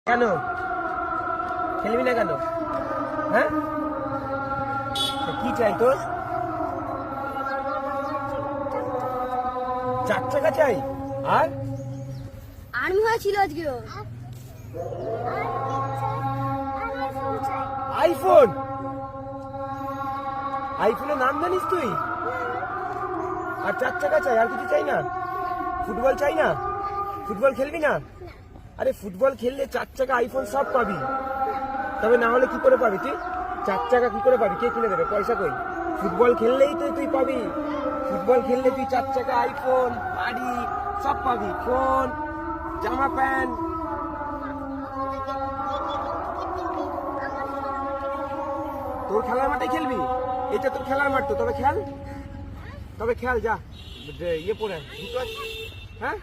কেন খেলবি না কেন? হ্যাঁ, কি চাই তোর? 4 টাকা চাই। আর আর্মি হয়েছিল আজকে ওর। আইফোন, আইফোনের নাম জানিস তুই? আর 4 টাকা চাই, আর কিছু চাই না? ফুটবল চাই না? ফুটবল খেলবি না? আরে ফুটবল খেললে 4 টাকা আইফোন সব পাবি, তবে না হলে কি করে পাবি তুই? 4 টাকা কি করে পাবি? কে কিনে দেবে? পয়সা কই? ফুটবল খেললেই তো তুই পাবি। ফুটবল খেললে তুই 4 টাকা আইফোন, বাড়ি সব পাবি, ফোন, জামা প্যান্ট। তোর খেলার মাঠে খেলবি? এটা তোর খেলার মাঠ তো, তবে খেল, তবে খেল, যা ইয়ে পরে, হ্যাঁ।